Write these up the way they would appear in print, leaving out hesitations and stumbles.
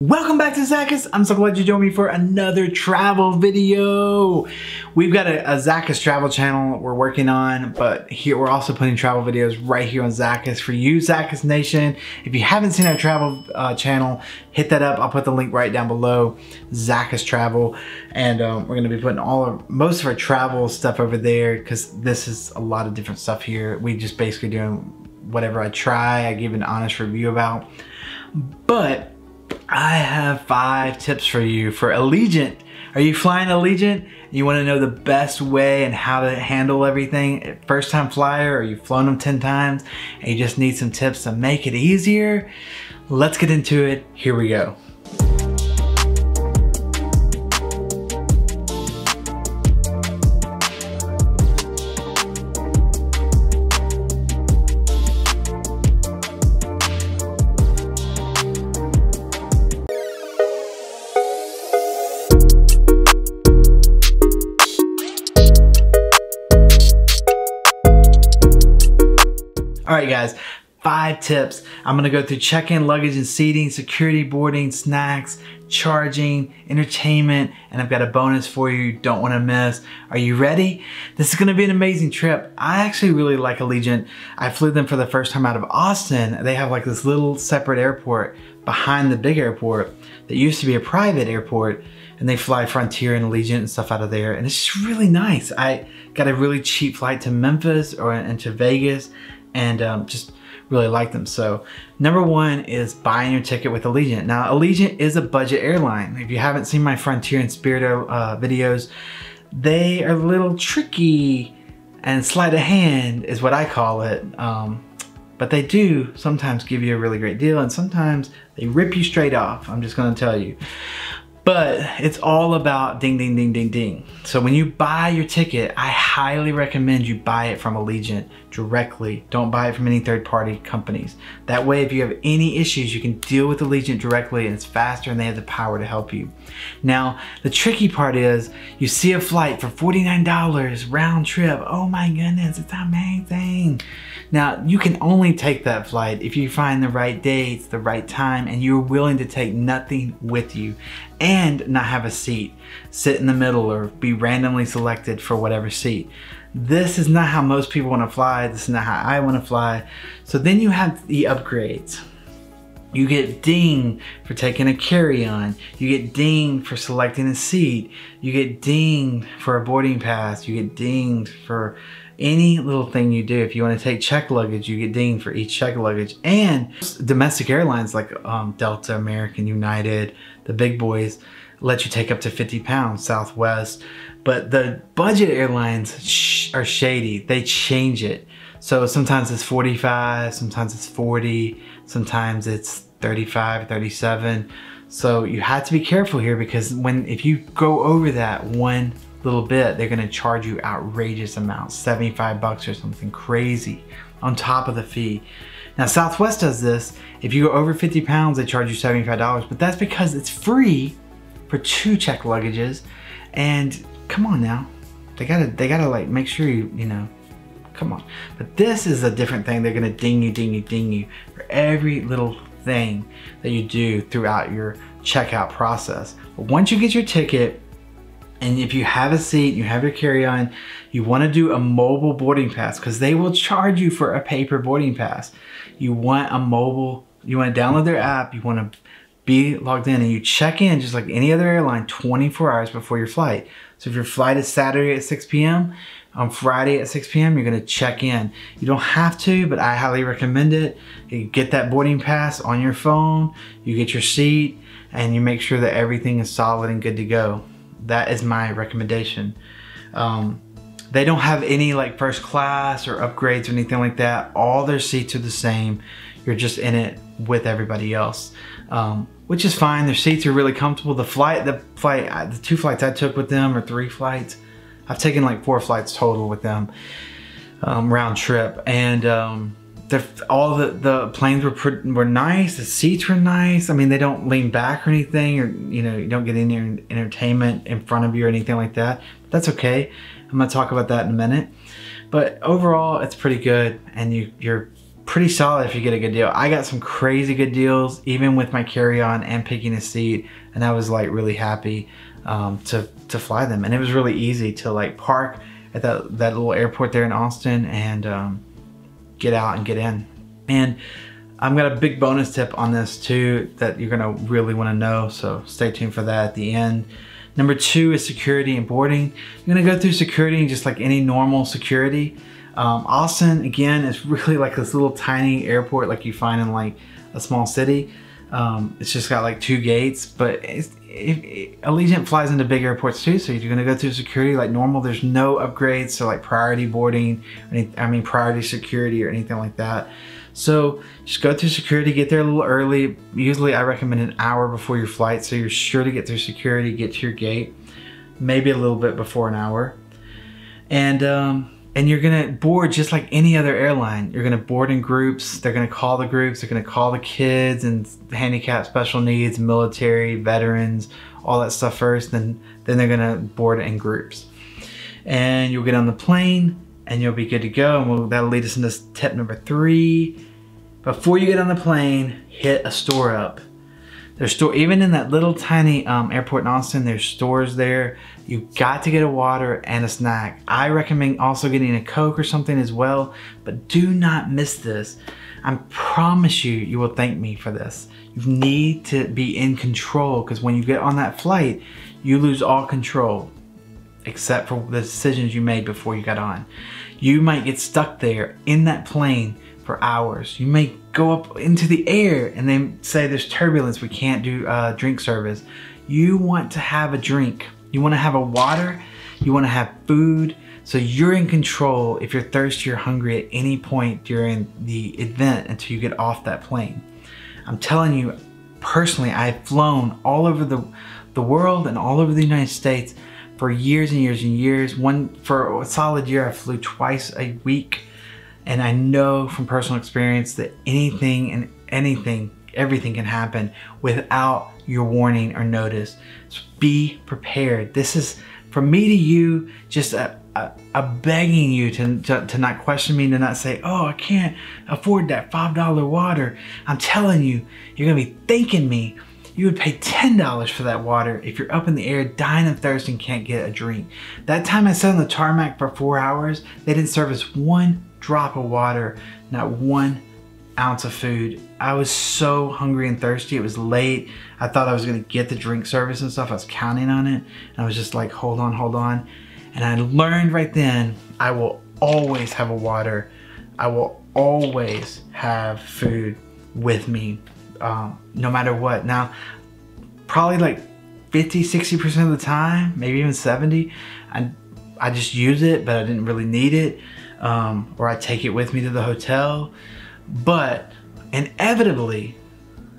Welcome back to Zakis. I'm so glad you joined me for another travel video. We've got a Zakis Travel channel we're working on, but here we're also putting travel videos right here on Zakis for you, Zakis Nation. If you haven't seen our travel channel, hit that up. I'll put the link right down below, Zakis Travel. And we're gonna be putting most of our travel stuff over there because this is a lot of different stuff here. We just basically doing whatever I try, I give an honest review about. But I have 5 tips for you for Allegiant. Are you flying Allegiant? You want to know the best way and how to handle everything? First time flyer, or you've flown them 10 times and you just need some tips to make it easier? Let's get into it. Here we go. All right, guys, 5 tips. I'm gonna go through check-in, luggage and seating, security, boarding, snacks, charging, entertainment, and I've got a bonus for you don't wanna miss. Are you ready? This is gonna be an amazing trip. I actually really like Allegiant. I flew them for the first time out of Austin. They have like this little separate airport behind the big airport that used to be a private airport, and they fly Frontier and Allegiant and stuff out of there, and it's just really nice. I got a really cheap flight to Memphis and to Vegas, and just really like them. So number 1 is buying your ticket with Allegiant. Now Allegiant is a budget airline. If you haven't seen my Frontier and Spirit videos, they are a little tricky and sleight of hand is what I call it. But they do sometimes give you a really great deal, and sometimes they rip you straight off. I'm just gonna tell you. But it's all about ding, ding, ding, ding, ding. So when you buy your ticket, I highly recommend you buy it from Allegiant directly. Don't buy it from any third-party companies. That way, if you have any issues, you can deal with Allegiant directly, and it's faster, and they have the power to help you. Now, the tricky part is you see a flight for $49 round trip. Oh my goodness, it's amazing. Now, you can only take that flight if you find the right dates, the right time, and you're willing to take nothing with you and not have a seat, sit in the middle, or be randomly selected for whatever seat. This is not how most people want to fly. This is not how I want to fly. So then you have the upgrades. You get dinged for taking a carry-on. You get dinged for selecting a seat. You get dinged for a boarding pass. You get dinged for any little thing you do. If you want to take check luggage, you get dinged for each check luggage. And domestic airlines like Delta, American, United, the big boys, let you take up to 50 pounds, Southwest. But the budget airlines are shady. They change it. So sometimes it's 45, sometimes it's 40, sometimes it's 35, 37. So you have to be careful here, because if you go over that one little bit, they're gonna charge you outrageous amounts, 75 bucks or something crazy on top of the fee. Now Southwest does this. If you go over 50 pounds, they charge you $75, but that's because it's free for 2 check luggages. And come on now, they gotta like make sure you know, come on. But this is a different thing. They're gonna ding you, ding you, ding you for every little thing that you do throughout your checkout process. But once you get your ticket, and if you have a seat, you have your carry-on, you want to do a mobile boarding pass, because they will charge you for a paper boarding pass. You want a mobile, you want to download their app, you want to be logged in, and you check in just like any other airline 24 hours before your flight. So if your flight is Saturday at 6 p.m., on Friday at 6 p.m., you're going to check in. You don't have to, but I highly recommend it. You get that boarding pass on your phone, you get your seat, and you make sure that everything is solid and good to go. That is my recommendation. They don't have any like first class or upgrades or anything like that. All their seats are the same. You're just in it with everybody else, which is fine. Their seats are really comfortable. The 2 flights I took with them, or 3 flights, I've taken like 4 flights total with them, round trip, and all the planes were nice. The seats were nice. I mean, they don't lean back or anything, or you know, you don't get any entertainment in front of you or anything like that. But that's okay. I'm gonna talk about that in a minute. But overall, it's pretty good, and you're pretty solid if you get a good deal. I got some crazy good deals, even with my carry-on and picking a seat, and I was like really happy to fly them. And it was really easy to like park at that little airport there in Austin and get out and get in. And I've got a big bonus tip on this too that you're gonna really wanna know, so stay tuned for that at the end. Number 2 is security and boarding. You're gonna go through security just like any normal security. Austin, again, is really like this little tiny airport like you find in like a small city. It's just got like 2 gates, but Allegiant flies into big airports too, so you're gonna go through security like normal. There's no upgrades to like priority boarding, priority security or anything like that. So just go through security, get there a little early. Usually I recommend an hour before your flight, so you're sure to get through security, get to your gate, maybe a little bit before an hour. And you're gonna board just like any other airline. You're gonna board in groups. They're gonna call the groups. They're gonna call the kids and handicapped, special needs, military, veterans, all that stuff first. Then they're gonna board in groups. And you'll get on the plane and you'll be good to go. And that'll lead us into tip number 3. Before you get on the plane, hit a store up. There's even in that little tiny airport in Austin, there's stores there. You got to get a water and a snack. I recommend also getting a Coke or something as well, but do not miss this. I promise you, you will thank me for this. You need to be in control, because when you get on that flight, you lose all control, except for the decisions you made before you got on. You might get stuck there in that plane for hours. You may go up into the air and they say there's turbulence, we can't do drink service. You want to have a drink. You want to have a water. You want to have food. So you're in control if you're thirsty or hungry at any point during the event until you get off that plane. I'm telling you, personally, I've flown all over the world and all over the United States for years and years and years. For a solid year, I flew twice a week. And I know from personal experience that everything can happen without your warning or notice. So be prepared. This is, from me to you, just a begging you to not question me, to not say, oh, I can't afford that $5 water. I'm telling you, you're gonna be thanking me. You would pay $10 for that water if you're up in the air dying of thirst and can't get a drink. That time I sat on the tarmac for 4 hours, they didn't serve us 1 drop of water, not 1 ounce of food. I was so hungry and thirsty. It was late. I thought I was gonna get the drink service and stuff. I was counting on it. And I was just like, hold on, hold on. And I learned right then, I will always have a water. I will always have food with me, no matter what. Now, probably like 50, 60% of the time, maybe even 70, I just use it, but I didn't really need it. Or I take it with me to the hotel. But inevitably,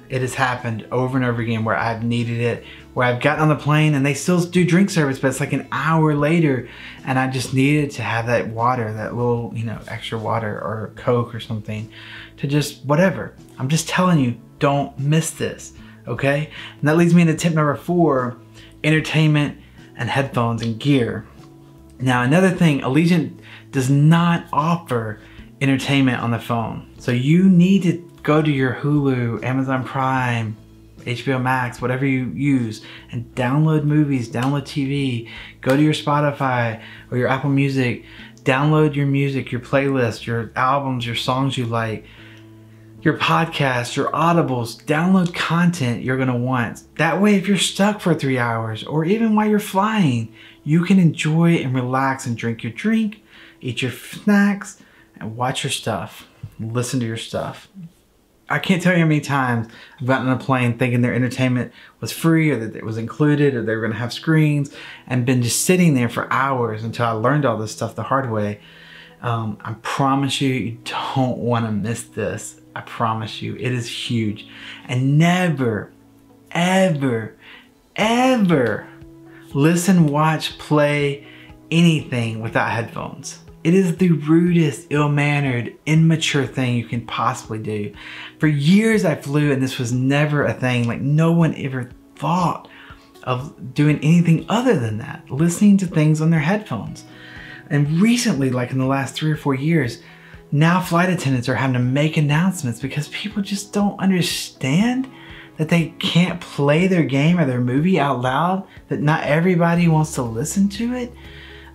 it has happened over and over again where I've needed it, where I've gotten on the plane and they still do drink service, but it's like an hour later and I just needed to have that water, that little, extra water or Coke or something to just whatever. I'm just telling you, don't miss this, okay? And that leads me into tip number 4, entertainment and headphones and gear. Now, another thing, Allegiant does not offer entertainment on the phone. So you need to go to your Hulu, Amazon Prime, HBO Max, whatever you use, and download movies, download TV, go to your Spotify or your Apple Music, download your music, your playlist, your albums, your songs you like, your podcasts, your audibles, download content you're gonna want. That way, if you're stuck for 3 hours or even while you're flying, you can enjoy and relax and drink your drink, eat your snacks, and watch your stuff, listen to your stuff. I can't tell you how many times I've gotten on a plane thinking their entertainment was free or that it was included or they were gonna have screens and been just sitting there for hours until I learned all this stuff the hard way. I promise you, you don't wanna miss this. I promise you, it is huge. And never, ever, ever listen, watch, play anything without headphones. It is the rudest, ill-mannered, immature thing you can possibly do. For years I flew and this was never a thing. Like, no one ever thought of doing anything other than that, listening to things on their headphones. And recently, like in the last 3 or 4 years, now flight attendants are having to make announcements because people just don't understand that they can't play their game or their movie out loud, that not everybody wants to listen to it.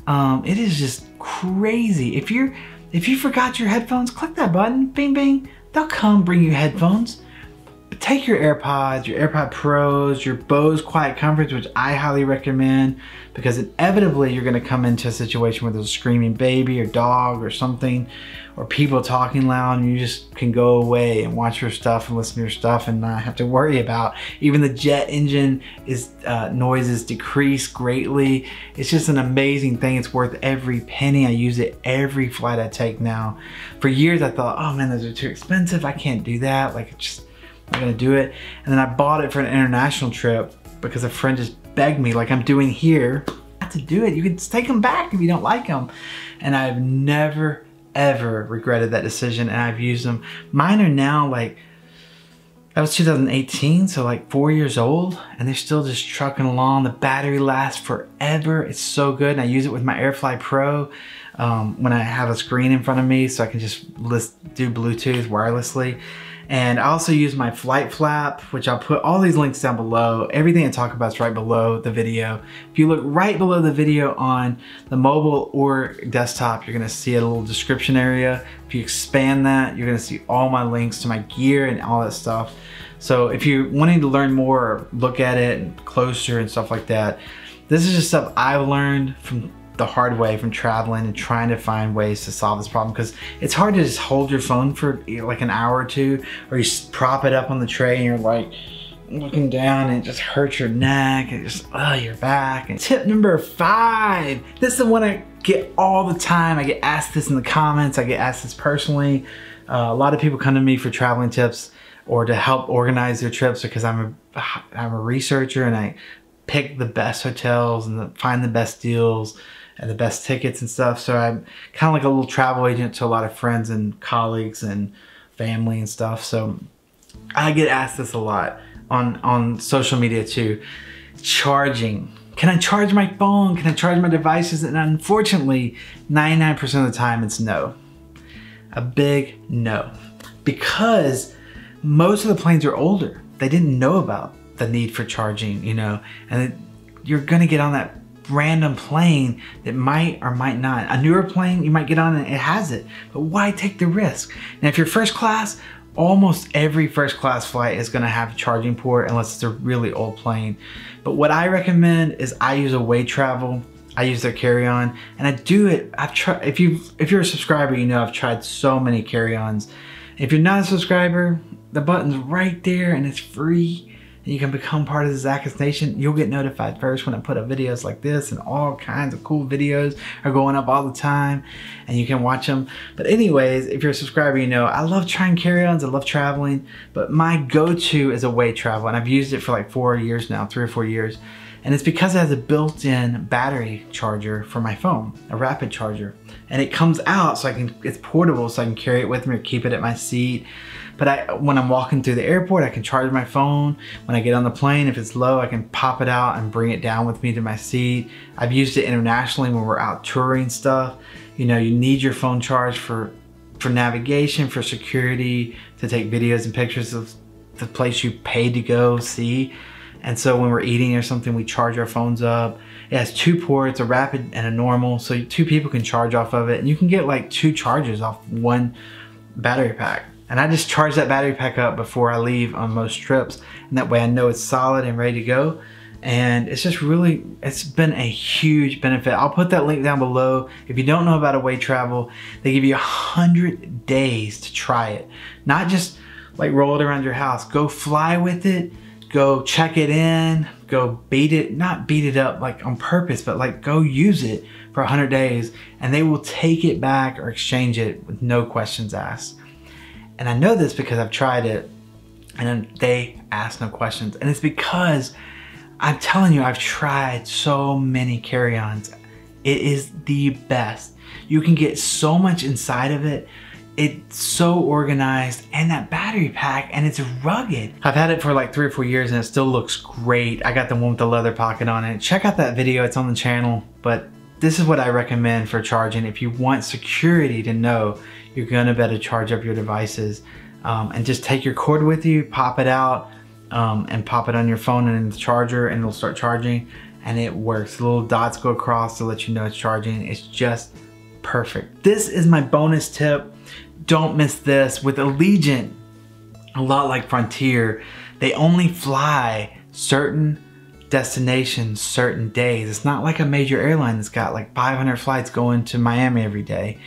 It is just crazy. If you forgot your headphones, click that button, bing, bing. They'll come bring you headphones. But take your AirPods, your AirPod Pros, your Bose Quiet Comforts, which I highly recommend, because inevitably you're gonna come into a situation where there's a screaming baby or dog or something, or people talking loud, and you just can go away and watch your stuff and listen to your stuff and not have to worry about. Even the jet engine noises decrease greatly. It's just an amazing thing. It's worth every penny. I use it every flight I take now. For years I thought, oh man, those are too expensive. I can't do that. Like, it's just not gonna do it. And then I bought it for an international trip because a friend just begged me, like I'm doing here, not to do it. You can take them back if you don't like them. And I've never ever regretted that decision, and I've used them. Mine are now like, that was 2018, so like 4 years old, and they're still just trucking along. The battery lasts forever. It's so good, and I use it with my AirFly Pro when I have a screen in front of me, so I can just do Bluetooth wirelessly. And I also use my flight flap, which I'll put all these links down below. Everything I talk about is right below the video. If you look right below the video on the mobile or desktop, you're gonna see a little description area. If you expand that, you're gonna see all my links to my gear and all that stuff. So if you're wanting to learn more or look at it closer and stuff like that, this is just stuff I've learned from the hard way, from traveling and trying to find ways to solve this problem, because it's hard to just hold your phone for like an hour or two, or you prop it up on the tray and you're like looking down and it just hurts your neck and just your back. And tip number 5, this is the one I get all the time. I get asked this in the comments, I get asked this personally. A lot of people come to me for traveling tips or to help organize their trips, because I'm a researcher and I pick the best hotels and find the best deals and the best tickets and stuff. So I'm kind of like a little travel agent to a lot of friends and colleagues and family and stuff. So I get asked this a lot on social media too. Charging. Can I charge my phone? Can I charge my devices? And unfortunately, 99% of the time it's no. A big no. Because most of the planes are older. They didn't know about the need for charging, you know, and you're gonna get on that random plane that might or might not. A newer plane, you might get on and it has it, but why take the risk? Now, if you're first class, almost every first class flight is gonna have a charging port unless it's a really old plane. But what I recommend is I use a Wait Travel. I use their carry-on, and I do it. I've tried. If you're a subscriber, you know I've tried so many carry-ons. If you're not a subscriber, the button's right there and it's free. And you can become part of the Zakis Nation. You'll get notified first when I put up videos like this, and all kinds of cool videos are going up all the time and you can watch them. But anyways, if you're a subscriber, you know I love trying carry-ons, I love traveling, but my go-to is a Wait Travel, and I've used it for like 4 years now, 3 or 4 years. And it's because it has a built-in battery charger for my phone, a rapid charger. And it comes out so it's portable, so I can carry it with me or keep it at my seat. But when I'm walking through the airport, I can charge my phone. When I get on the plane, if it's low, I can pop it out and bring it down with me to my seat. I've used it internationally when we're out touring stuff. You know, you need your phone charged for navigation, for security, to take videos and pictures of the place you paid to go see. And so when we're eating or something, we charge our phones up. It has 2 ports, a rapid and a normal, so 2 people can charge off of it. And you can get like 2 charges off 1 battery pack. And I just charge that battery pack up before I leave on most trips. And that way I know it's solid and ready to go. And it's just really, it's been a huge benefit. I'll put that link down below. If you don't know about a Wait Travel, they give you 100 days to try it. Not just like roll it around your house. Go fly with it. Go check it in, go beat it, not beat it up like on purpose, but like go use it for 100 days and they will take it back or exchange it with no questions asked. And I know this because I've tried it and they ask no questions. And it's because I'm telling you, I've tried so many carry-ons. It is the best. You can get so much inside of it. It's so organized, and that battery pack, and it's rugged. I've had it for like 3 or 4 years and it still looks great. I got the one with the leather pocket on it. Check out that video, it's on the channel. But this is what I recommend for charging if you want security to know you're gonna better charge up your devices. And just take your cord with you, pop it out, and pop it on your phone and in the charger, and it'll start charging, and it works. The little dots go across to let you know it's charging. It's just perfect. This is my bonus tip. Don't miss this. With Allegiant, a lot like Frontier, they only fly certain destinations certain days. It's not like a major airline that's got like 500 flights going to Miami every day.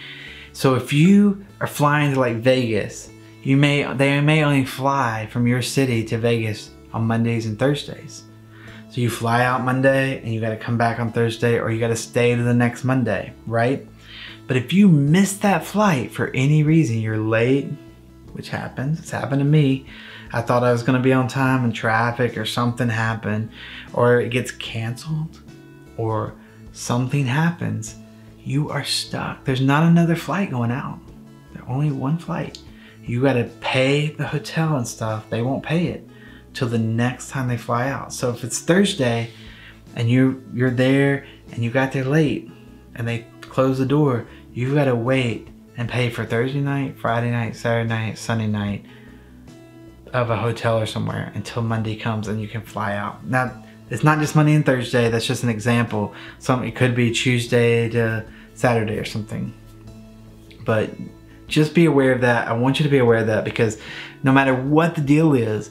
So if you are flying to like Vegas, they may only fly from your city to Vegas on Mondays and Thursdays. So you fly out Monday and you gotta come back on Thursday, or you gotta stay to the next Monday, right? But if you miss that flight for any reason, you're late, which happens, it's happened to me. I thought I was gonna be on time and traffic or something happened, or it gets canceled, or something happens, you are stuck. There's not another flight going out. There's only one flight. You gotta pay the hotel and stuff. They won't pay it till the next time they fly out. So if it's Thursday and you're there and you got there late and they close the door, you've gotta wait and pay for Thursday night, Friday night, Saturday night, Sunday night of a hotel or somewhere until Monday comes and you can fly out. Now, it's not just Monday and Thursday, that's just an example. It could be Tuesday to Saturday or something. But just be aware of that. I want you to be aware of that, because no matter what the deal is,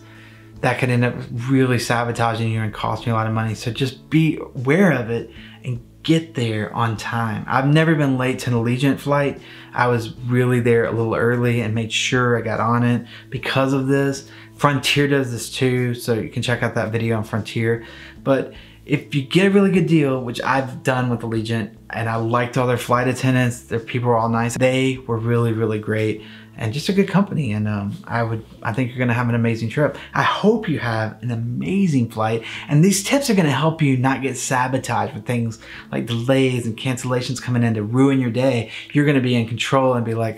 that could end up really sabotaging you and costing you a lot of money. So just be aware of it and get there on time. I've never been late to an Allegiant flight. I was really there a little early and made sure I got on it because of this. Frontier does this too, so you can check out that video on Frontier. But if you get a really good deal, which I've done with Allegiant, and I liked all their flight attendants, their people were all nice. They were really, really great and just a good company. And I think you're gonna have an amazing trip. I hope you have an amazing flight. And these tips are gonna help you not get sabotaged with things like delays and cancellations coming in to ruin your day. You're gonna be in control and be like,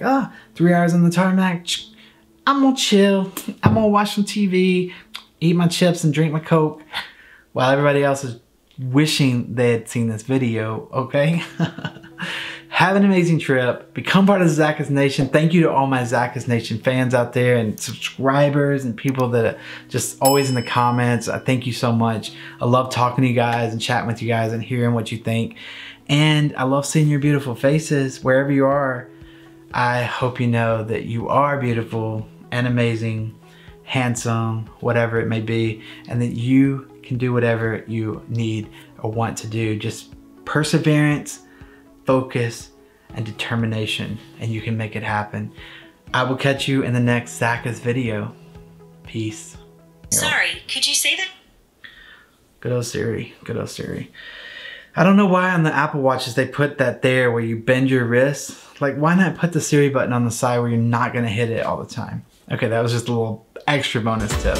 3 hours on the tarmac, I'm gonna chill. I'm gonna watch some TV, eat my chips and drink my Coke, while everybody else is wishing they had seen this video, okay? Have an amazing trip. Become part of the Zakis Nation. Thank you to all my Zakis Nation fans out there and subscribers and people that are just always in the comments. I thank you so much. I love talking to you guys and chatting with you guys and hearing what you think. And I love seeing your beautiful faces wherever you are. I hope you know that you are beautiful and amazing, handsome, whatever it may be, and that you can do whatever you need or want to do. Just perseverance, focus, and determination, and you can make it happen. I will catch you in the next Zakis video. Peace. Sorry, could you say that? Good old Siri, good old Siri. I don't know why on the Apple Watches they put that there where you bend your wrist. Like, why not put the Siri button on the side where you're not gonna hit it all the time? Okay, that was just a little extra bonus tip.